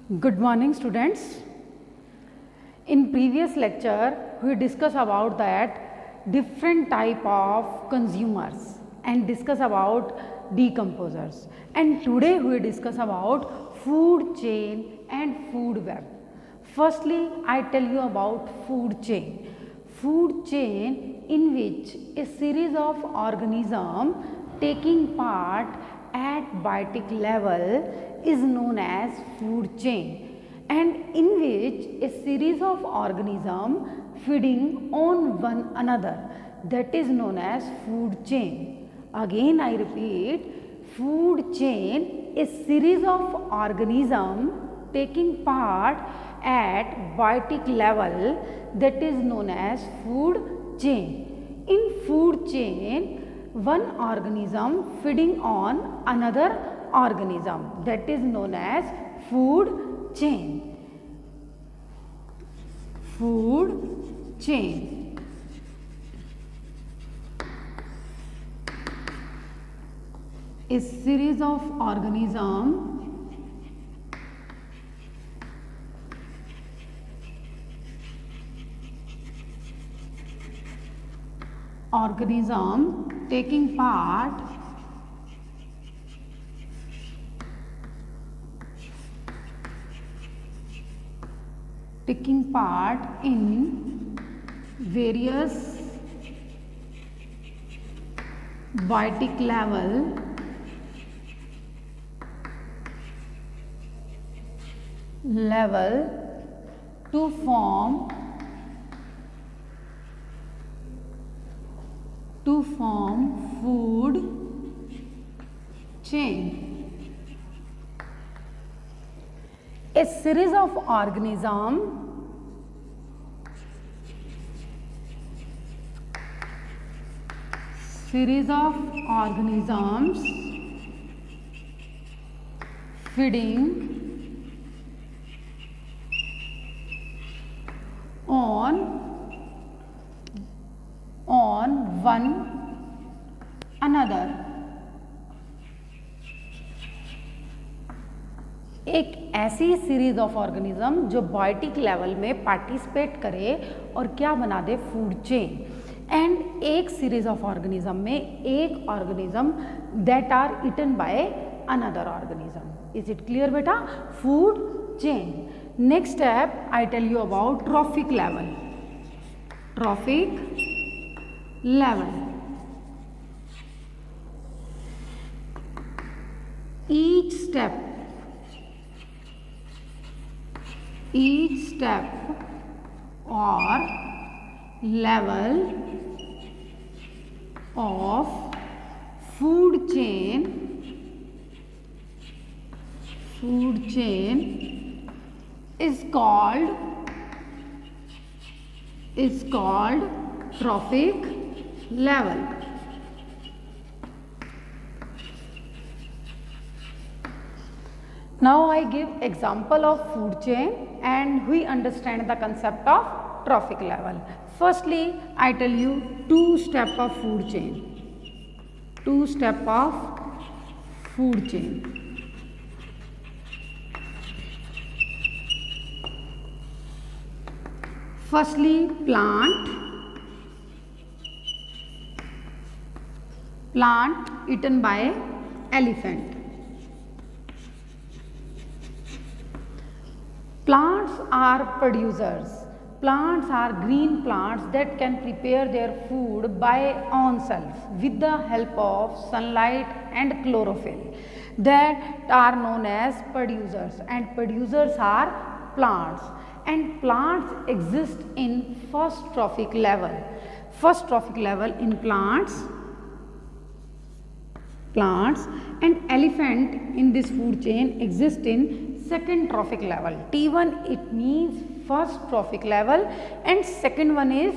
Good morning, students. In previous lecture, we discussed about that different type of consumers and discuss about decomposers. And today we discuss about food chain and food web. Firstly, I tell you about food chain. Food chain in which a series of organisms taking part at biotic level is known as food chain, and in which a series of organisms feeding on one another, that is known as food chain. Again I repeat, food chain is series of organisms taking part at biotic level, that is known as food chain. In food chain, one organism feeding on another organism, that is known as food chain. Food chain. A series of organisms taking part in various biotic level to form food chain. A series of organisms feeding on one another. एक ऐसी series of organism जो biotic level में participate करे और क्या बना दे, food chain. And एक सीरीज ऑफ ऑर्गेनिज्म में एक organism that are eaten by another organism. Is it clear बेटा? Food chain. Next step I tell you about trophic level. each step or level of food chain is called trophic level. Now I give example of food chain and we understand the concept of trophic level. Firstly, I tell you two step of food chain. Firstly, plant eaten by elephant. Plants are producers. Plants are green plants that can prepare their food by own self with the help of sunlight and chlorophyll, that are known as producers, and producers are plants, and plants exist in first trophic level in plants, and elephant in this food chain exist in second trophic level. T1 it means first trophic level and second one is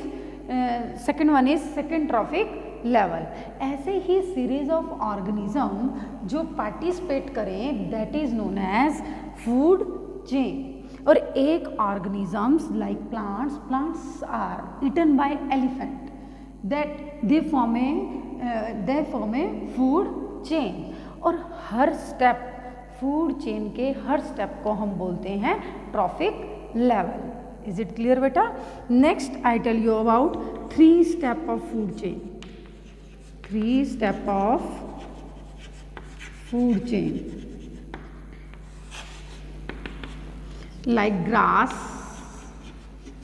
second trophic level. ऐसे ही series of organism जो participate करें, that is known as food chain. और एक organisms like plants are eaten by elephant, that they form a food chain. और हर step food chain के हर step को हम बोलते हैं trophic level. Is it clear बेटा? Next I tell you about 3 step of food chain. 3 step of food chain like grass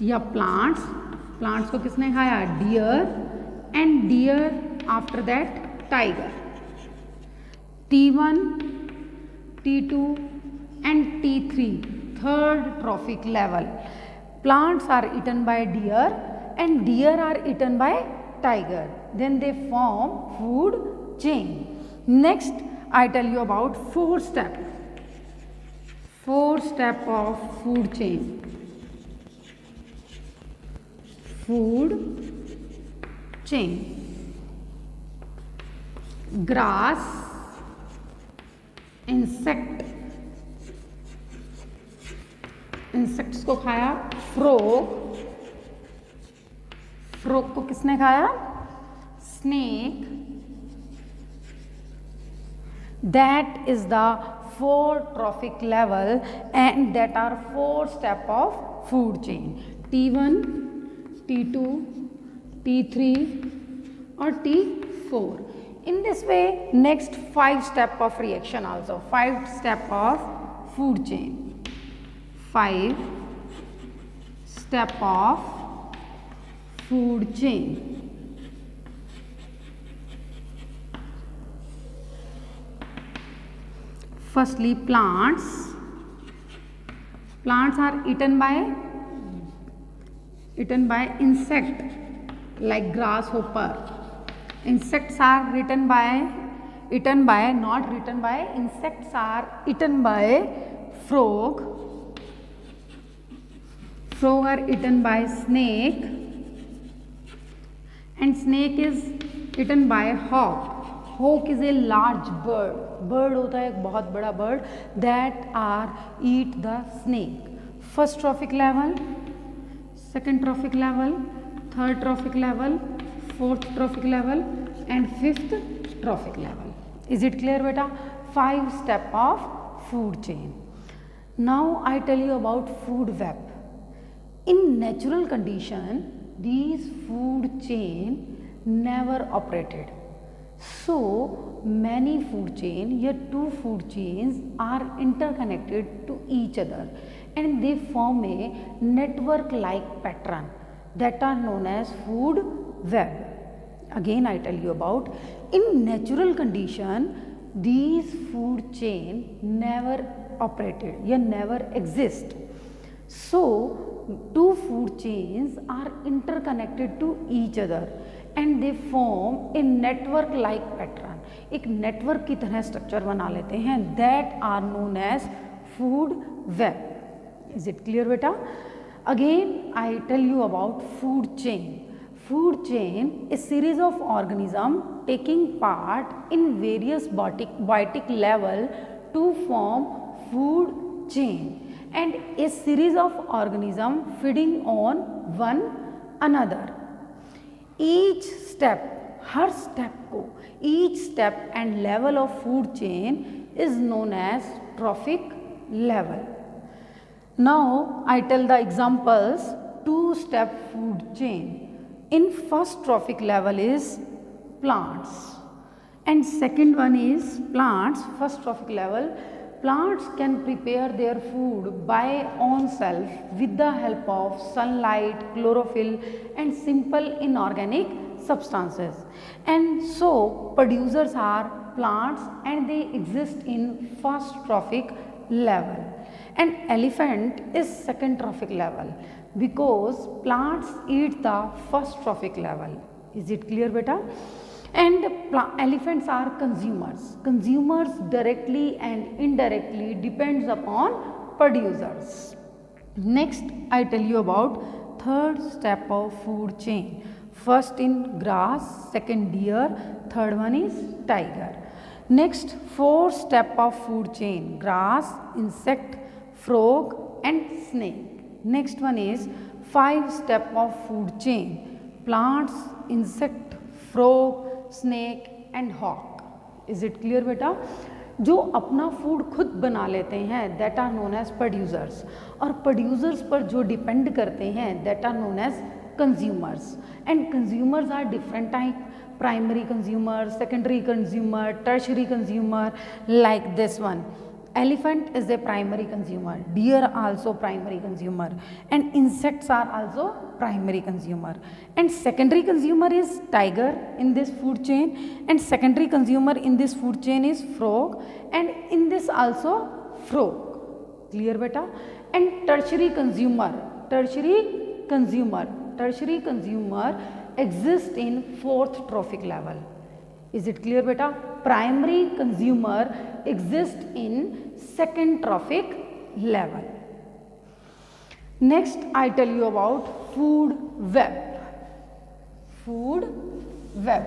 या plants को किसने खाया? Deer, and deer after that tiger. T1, T2 and T3 third trophic level. Plants are eaten by deer and deer are eaten by tiger. Then they form food chain. Next I tell you about 4 step. 4 step of food chain. Food chain. Grass, insects को खाया। Frog को किसने खाया? Snake. That is the 4 trophic level and that are 4 step of food chain. T1, T2, T3 और T4. In this way, next 5 step of reaction also, 5 step of food chain, 5 step of food chain. Firstly, plants are eaten by insect like grasshopper. Insects are eaten by, insects are eaten by frog. Frog are eaten by snake, and snake is eaten by hawk. Hawk is a large bird. Bird होता है एक बहुत बड़ा bird that are eat the snake. First trophic level, second trophic level, third trophic level, 4th trophic level and 5th trophic level. Is it clear beta? 5 step of food chain. Now I tell you about food web. In natural condition, these food chain never operated. So many food chain, your 2 food chains are interconnected to each other and they form a network like pattern that are known as food web. Again I tell you about, in natural condition these food chain never operated, yeah, never exist. So 2 food chains are interconnected to each other and they form a network like pattern. एक network की तरह structure बना लेते हैं, that are known as food web. Is it clear beta? Again I tell you about food chain. Food chain is series of organisms taking part in various biotic level to form food chain, and a series of organisms feeding on one another. Each step, her step को, each step and level of food chain is known as trophic level. Now I tell the examples 2-step food chain. In first trophic level is plants and second one is plants. First trophic level, plants can prepare their food by own self with the help of sunlight, chlorophyll and simple inorganic substances, and so producers are plants and they exist in first trophic level. And elephant is second trophic level because plants eat the first trophic level. Is it clear beta? And elephants are consumers. Consumers directly and indirectly depends upon producers. Next I tell you about third step of food chain. First in grass, second deer, third one is tiger. Next 4 step of food chain: grass, insect, frog and snake. Next one is 5 step of food chain: plants, insect, frog, snake and hawk. Is it clear beta? जो अपना food खुद बना लेते हैं that are known as producers, और producers पर जो depend करते हैं that are known as consumers. And consumers are different type, primary consumer, secondary consumer, tertiary consumer, like this one. Elephant is a primary consumer, deer also primary consumer, and insects are also primary consumer. And secondary consumer is tiger in this food chain, and secondary consumer in this food chain is frog, and in this also frog. Clear beta? And tertiary consumer, tertiary consumer exist in fourth trophic level. Is it clear beta? Primary consumer exist in second trophic level. Next I tell you about food web. Food web.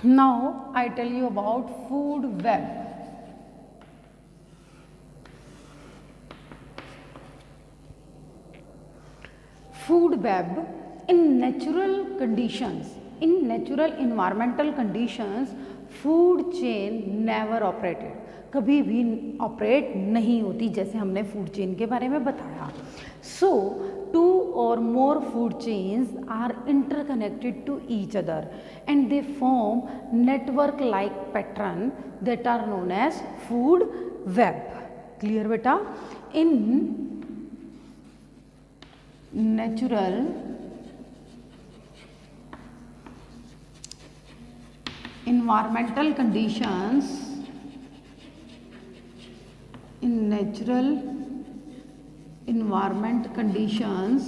Now I tell you about food web. Food web, in natural conditions, in natural environmental conditions, food chain never operated, कभी भी operate नहीं होती, जैसे हमने food chain के बारे में बताया. So two or more food chains are interconnected to each other and they form network like pattern that are known as food web. Clear बेटा? In natural environmental conditions, in natural environment conditions,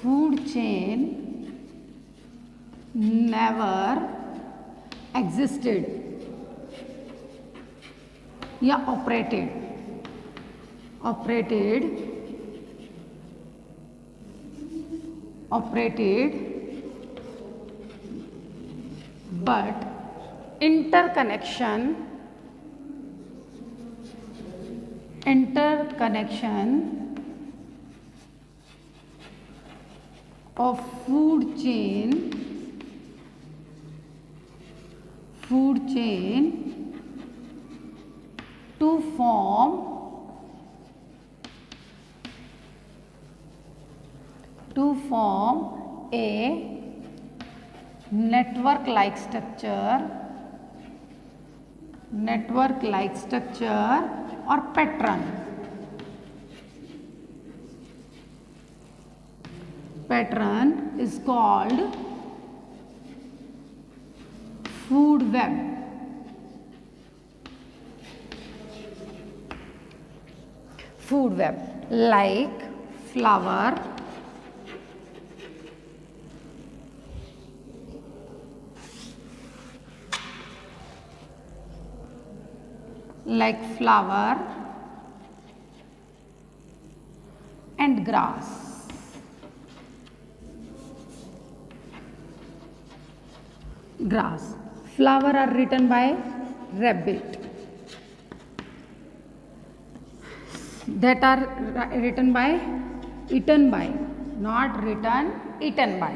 food chain never existed या operated but interconnection of food chain to form a network like structure or pattern is called food web. Food web like flower, and grass. Flower are written by rabbit, that are written by eaten by, not written eaten by.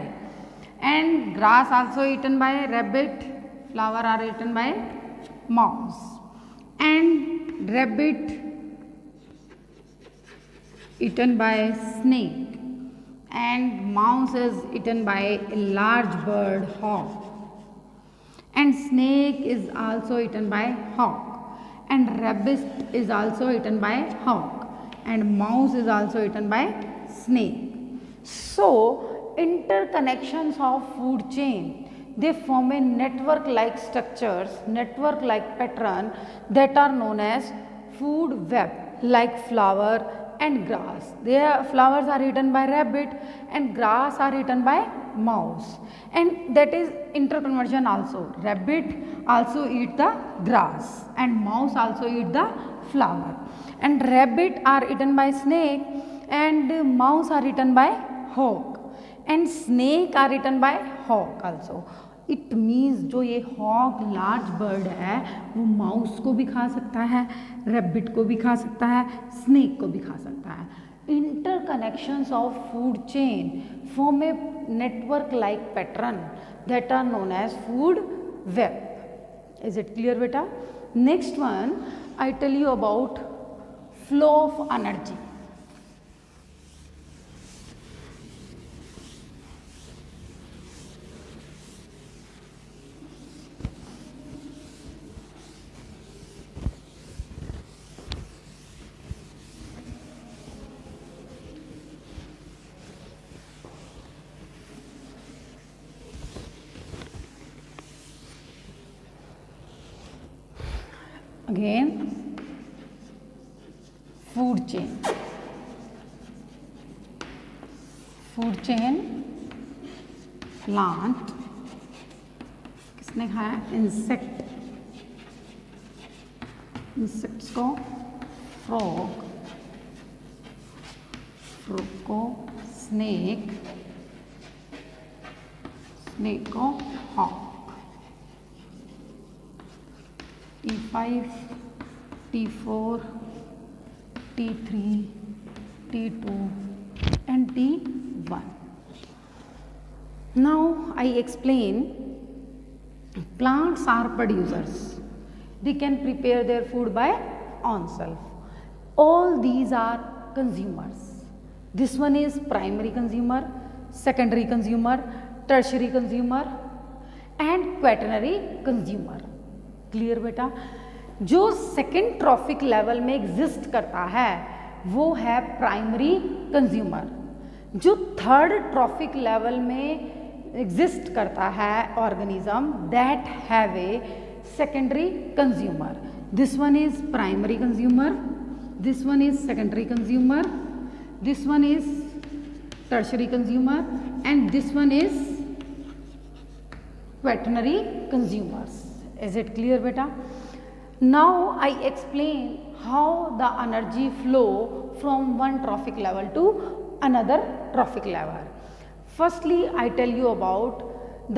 And grass also eaten by rabbit, flower are eaten by mouse, and rabbit eaten by snake, and mouse is eaten by a large bird, hawk, and snake is also eaten by hawk, and rabbit is also eaten by hawk, and mouse is also eaten by snake. So interconnections of food chain, they form a network like structures, network like pattern that are known as food web, like flower, and grass. Their flowers are eaten by rabbit and grass are eaten by mouse, and that is interconversion also. Rabbit also eat the grass and mouse also eat the flower, and rabbit are eaten by snake and mouse are eaten by hawk, and snake are eaten by hawk also. It means जो ये hoc large bird है वो mouse को भी खा सकता है, rabbit को भी खा सकता है, स्नेक को भी खा सकता है. Interconnections of food chain form a network like pattern that are known as food web. Is it clear beta? Next one I tell you about flow of energy. Again, food chain. Food chain, plant. किसने खाया? Insect. Insects को frog, frog को snake, snake को hoc. T5, T4, T3, T2 and T1. Now I explain plants are producers. They can prepare their food by own self. All these are consumers. This one is primary consumer, secondary consumer, tertiary consumer and quaternary consumer. Clear बेटा? जो second trophic level में exist करता है वो है primary consumer. जो third trophic level में exist करता है organism that have a secondary consumer. This one is primary consumer, this one is secondary consumer, this one is tertiary consumer and this one is quaternary consumers. Is it clear beta? Now I explain how the energy flow from one trophic level to another trophic level. Firstly, I tell you about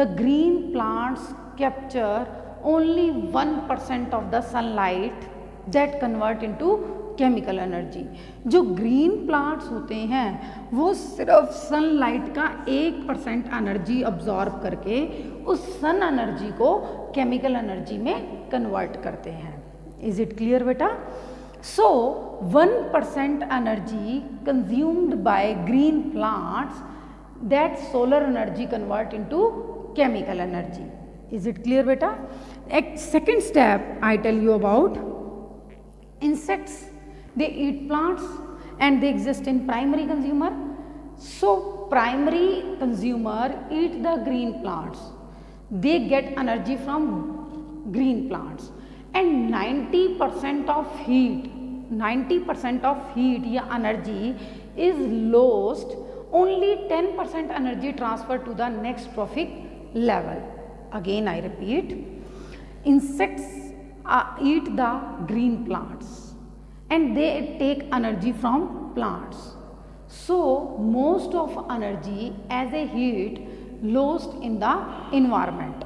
the green plants capture only 1% of the sunlight that convert into chemical energy. जो green plants होते हैं वो सिर्फ sunlight का 1% energy absorb करके उस sun energy को chemical energy में कन्वर्ट करते हैं. इज इट क्लियर बेटा? So 1% energy consumed by green plants that solar energy convert into chemical energy. Is it clear बेटा? एक second step I tell you about insects. They eat plants and they exist in primary consumer. So primary consumer eat the green plants. They get energy from green plants and 90% of heat या energy is lost. Only 10% energy transferred to the next trophic level. Again I repeat, insects eat the green plants and they take energy from plants. So most of energy as a heat lost in the environment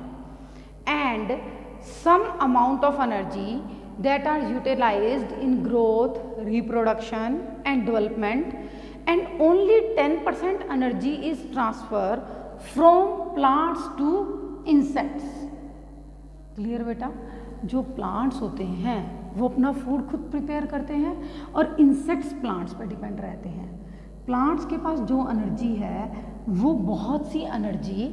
and some amount of energy that are utilized in growth, reproduction and development, and only 10% energy is transferred from plants to insects. Clear beta? जो plants होते हैं वो अपना food खुद prepare करते हैं और insects plants पर डिपेंड रहते हैं. प्लांट्स के पास जो एनर्जी है वो बहुत सी एनर्जी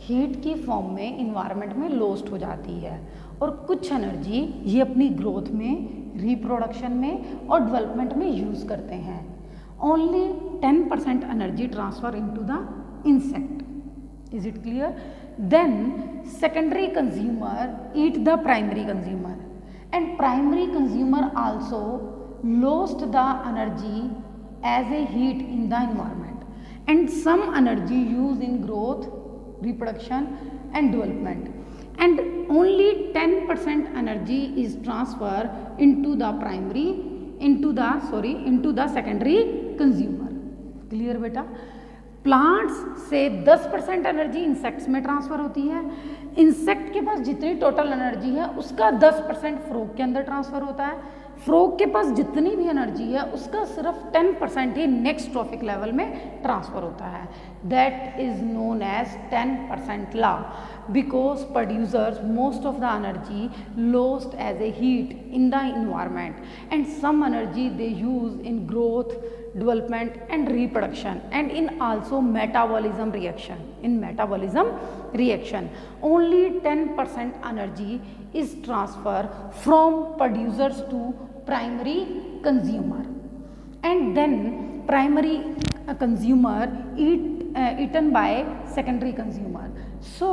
हीट के फॉर्म में इन्वायरमेंट में लॉस्ट हो जाती है और कुछ एनर्जी ये अपनी ग्रोथ में, रिप्रोडक्शन में और डेवलपमेंट में यूज़ करते हैं. Only 10% energy transfer into the insect. Is it clear? Then secondary consumer eat the primary consumer and primary consumer also lost the energy as a heat in the environment, and some energy used in growth, reproduction and development, and only 10% energy is transferred into the secondary consumer. Clear बेटा? Plants से 10% energy insects में transfer होती है, insect के पास जितनी total energy है उसका 10% frog के अंदर ट्रांसफर होता है, फ्रॉग के पास जितनी भी एनर्जी है उसका सिर्फ 10% ही नेक्स्ट ट्रॉफिक लेवल में ट्रांसफर होता है. That is known as 10% law, because producers most of the energy lost as a heat in the environment and some energy they use in growth, development and reproduction, and in also metabolism reaction. Only 10% energy is transferred from producers to primary consumer, and then primary consumer eaten by secondary consumer. So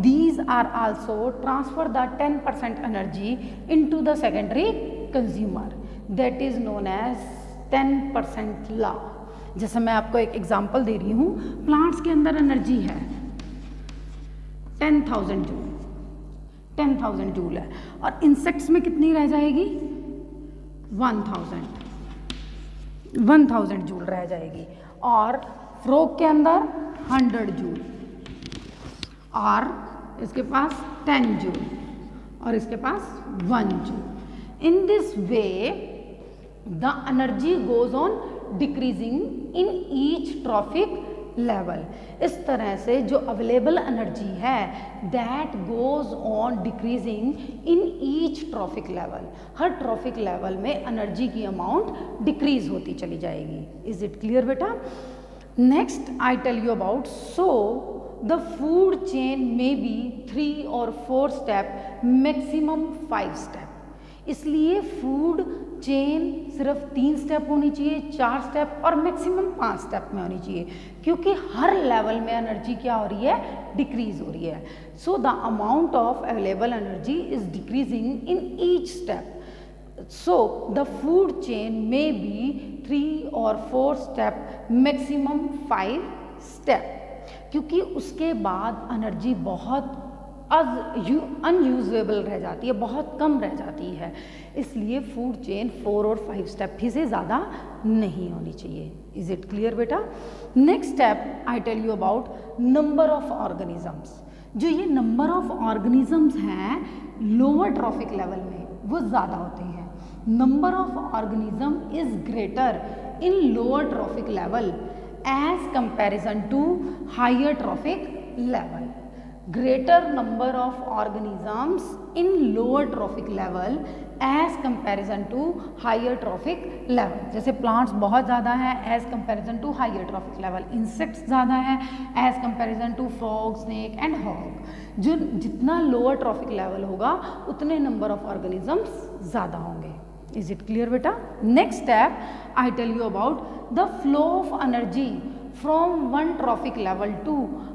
these are also transfer the 10% energy into the secondary consumer. That is known as 10% law. जैसे मैं आपको एक example दे रही हूँ, plants के अंदर energy है 10,000 joule है, और इंसेक्ट्स में कितनी रह जाएगी? 1000 जूल रह जाएगी, और फ्रॉग के अंदर 100 जूल, और इसके पास 10 जूल, और इसके पास 1 joule. In this way the energy goes on decreasing in each trophic level. इस तरह से जो अवेलेबल एनर्जी है that goes on decreasing in each trophic level. हर ट्रॉफिक लेवल में एनर्जी की अमाउंट डिक्रीज होती चली जाएगी. इज इट क्लियर बेटा? Next I tell you about, so the food chain may be 3 or 4 step, maximum 5 step. इसलिए food chain सिर्फ 3 step होनी चाहिए, 4 स्टेप और मैक्सिमम 5 स्टेप में होनी चाहिए, क्योंकि हर लेवल में एनर्जी क्या हो रही है? डिक्रीज हो रही है. So the amount of available energy is decreasing in each step. So the food chain may be 3 or 4 step, maximum 5 step, क्योंकि उसके बाद एनर्जी बहुत अनयूजेबल रह जाती है, बहुत कम रह जाती है. इसलिए फूड चेन 4 और 5 स्टेप ही से ज़्यादा नहीं होनी चाहिए. इज इट क्लियर बेटा? Next step I tell you about number of organisms. जो ये नंबर ऑफ ऑर्गेनिजम्स हैं लोअर ट्रॉफिक लेवल में वो ज़्यादा होते हैं. Number of organism is greater in lower trophic level as comparison to higher trophic level. greater number of organisms in lower trophic level as comparison to higher trophic level. जैसे plants बहुत ज़्यादा है as comparison to higher trophic level, insects ज़्यादा है as comparison to frog, snake and hog. जो जितना lower trophic level होगा उतने number of organisms ज़्यादा होंगे. Is it clear बेटा? Next step I tell you about the flow of energy from one trophic level to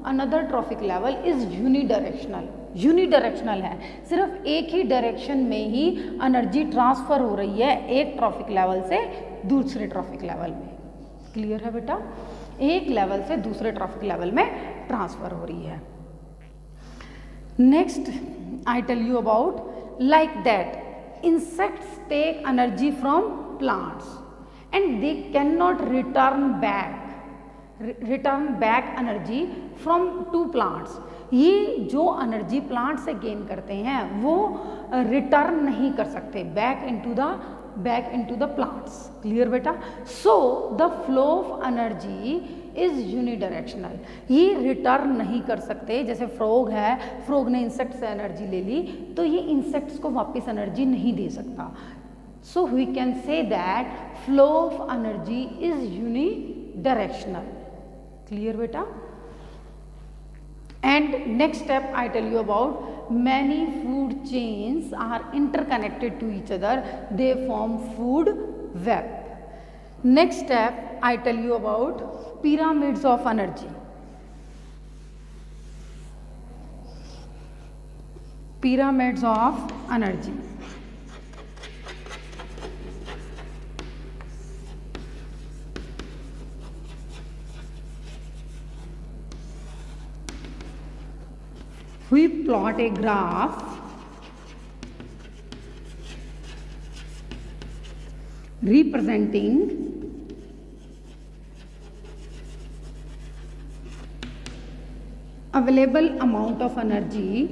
another trophic level is unidirectional. Unidirectional है, सिर्फ एक ही डायरेक्शन में ही energy transfer हो रही है एक ट्रॉफिक लेवल से दूसरे ट्रॉफिक लेवल में. क्लियर है बेटा? एक लेवल से दूसरे ट्रॉफिक लेवल में ट्रांसफ़र हो रही है. Next I tell you about like that insects take energy from plants and they can not return back energy from to plants. ये जो एनर्जी प्लांट से गेन करते हैं वो रिटर्न नहीं कर सकते back into the plants. Clear बेटा? So the flow of energy is unidirectional. ये रिटर्न नहीं कर सकते. जैसे फ्रॉग है, फ्रॉग ने इंसेक्ट से एनर्जी ले ली तो ये इंसेक्ट्स को वापस एनर्जी नहीं दे सकता. So we can say that flow of energy is unidirectional. Clear बेटा? And next step I tell you about many food chains are interconnected to each other. They form food web. Next step I tell you about pyramids of energy. Pyramids of energy. we plot a graph representing available amount of energy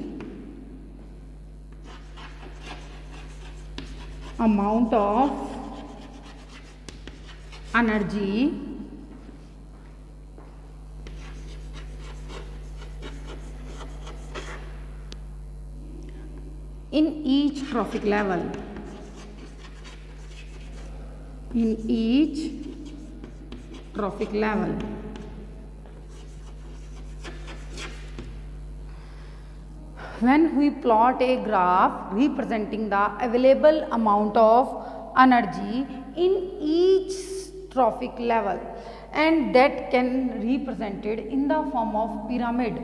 in each trophic level. When we plot a graph representing the available amount of energy in each trophic level, and that can represented in the form of pyramid,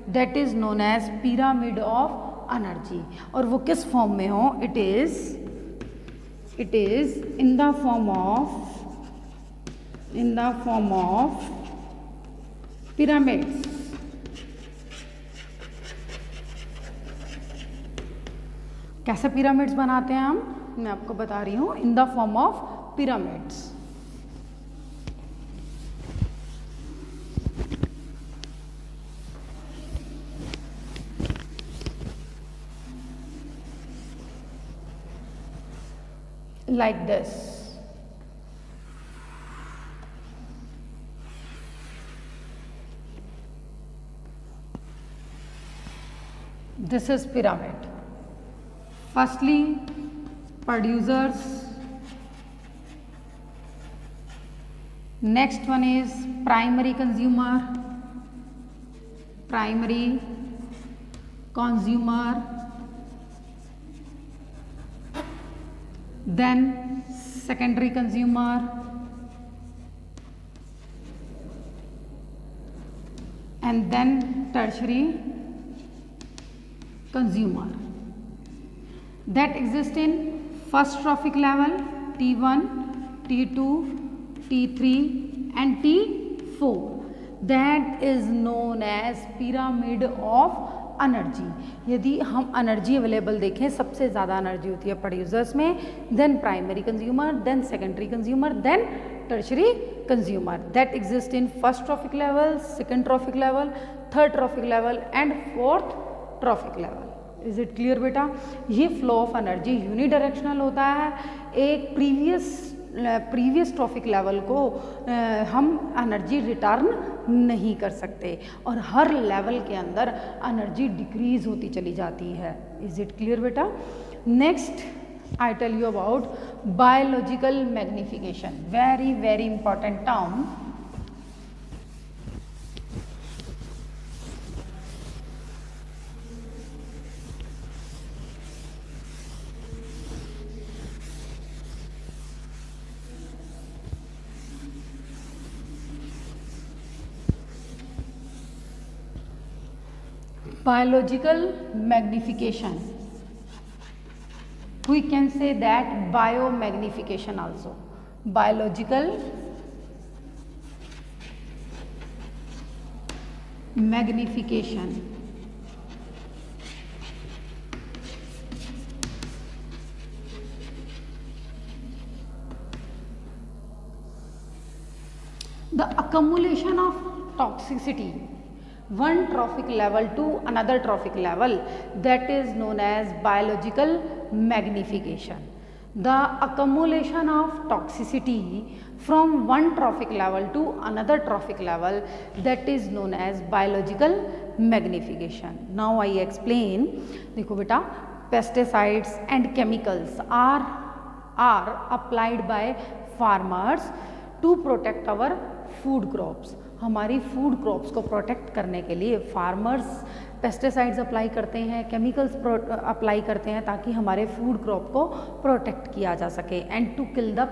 that is known as pyramid of energy. और वो किस form में हो? It is in the form of pyramids. कैसे pyramids बनाते हैं हम? मैं आपको बता रही हूँ, in the form of pyramids. Like this. This is pyramid. Firstly, producers. Next one is primary consumer. Then secondary consumer, and then tertiary consumer that exist in first trophic level T1, T2, T3 and T4. That is known as pyramid of energy. यदि हम energy available देखें, सबसे ज़्यादा energy होती है producers में, then primary consumer, then secondary consumer, then tertiary consumer. That exist in first trophic level, second trophic level, third trophic level and fourth trophic level. Is it clear बेटा? ये flow of energy unidirectional होता है. एक previous trophic level को हम energy return नहीं कर सकते और हर लेवल के अंदर एनर्जी डिक्रीज होती चली जाती है. इज इट क्लियर बेटा? Next I tell you about biological magnification. Very very important term. Biological magnification. We can say that biomagnification also. Biological magnification. The accumulation of toxicity one trophic level to another trophic level, that is known as biological magnification. The accumulation of toxicity from one trophic level to another trophic level, that is known as biological magnification. Now I explain. देखो बेटा, pesticides and chemicals are applied by farmers to protect our food crops. हमारी food crops को protect करने के लिए farmers pesticides apply करते हैं, chemicals apply करते हैं ताकि हमारे फूड क्रॉप को प्रोटेक्ट किया जा सके. And to kill the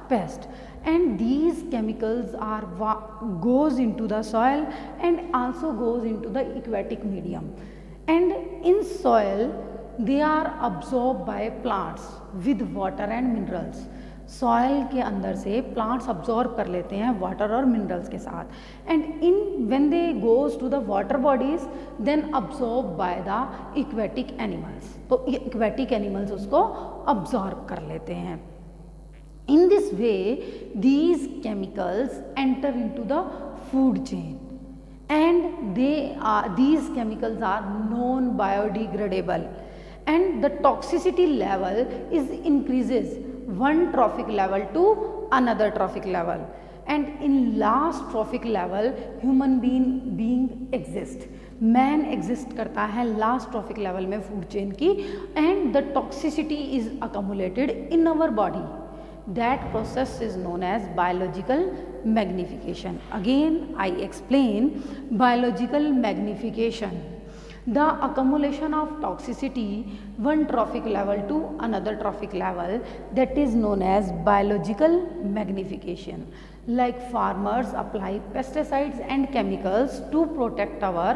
pest. And these chemicals are goes into the soil and also goes into the aquatic medium. And in soil they are absorbed by plants with water and minerals. Soil के अंदर से plants absorb कर लेते हैं water और minerals के साथ, and in when they goes to the water bodies then absorb by the aquatic animals, तो इक्वेटिक एनिमल्स उसको अब्जॉर्ब कर लेते हैं। In this way, these chemicals enter into the food chain, and these chemicals are non-biodegradable, and the toxicity level is increases one trophic level to another trophic level, and in last trophic level human being exist, man exist करता है last trophic level में food chain की, and the toxicity is accumulated in our body. That process is known as biological magnification. Again, I explain biological magnification. The accumulation of toxicity one trophic level to another trophic level, that is known as biological magnification. Like farmers apply pesticides and chemicals to protect our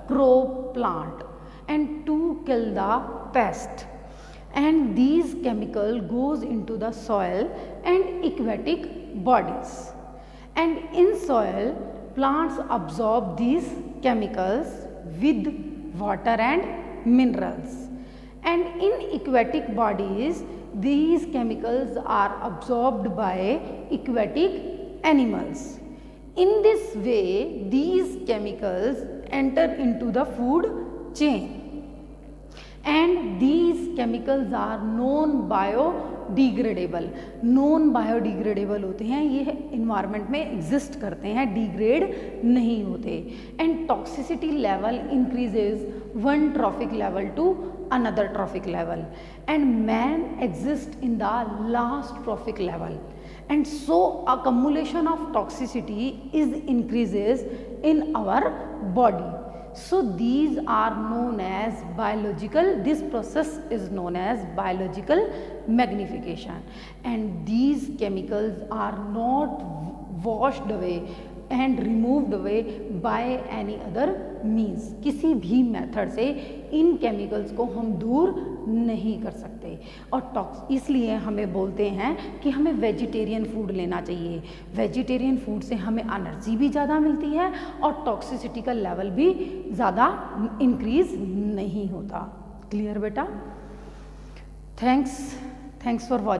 crop plant and to kill the pest. And these chemical goes into the soil and aquatic bodies, and in soil plants absorb these chemicals with water and minerals, and in aquatic bodies these chemicals are absorbed by aquatic animals. In this way these chemicals enter into the food chain, and these chemicals are non biodegradable. Non biodegradable होते हैं, ये environment में exist करते हैं, degrade नहीं होते, and toxicity level increases one trophic level to another trophic level, and man exist in the last trophic level, and so accumulation of toxicity is increases in our body. So these are known as biological, this process is known as biological magnification, and these chemicals are not washed away and removed away by any other means. किसी भी method से इन chemicals को हम दूर नहीं कर सकते, और इसलिए हमें बोलते हैं कि हमें वेजिटेरियन फूड लेना चाहिए. वेजिटेरियन फूड से हमें एनर्जी भी ज़्यादा मिलती है और टॉक्सिसिटी का लेवल भी ज़्यादा इंक्रीज नहीं होता. क्लियर बेटा? Thanks for watching.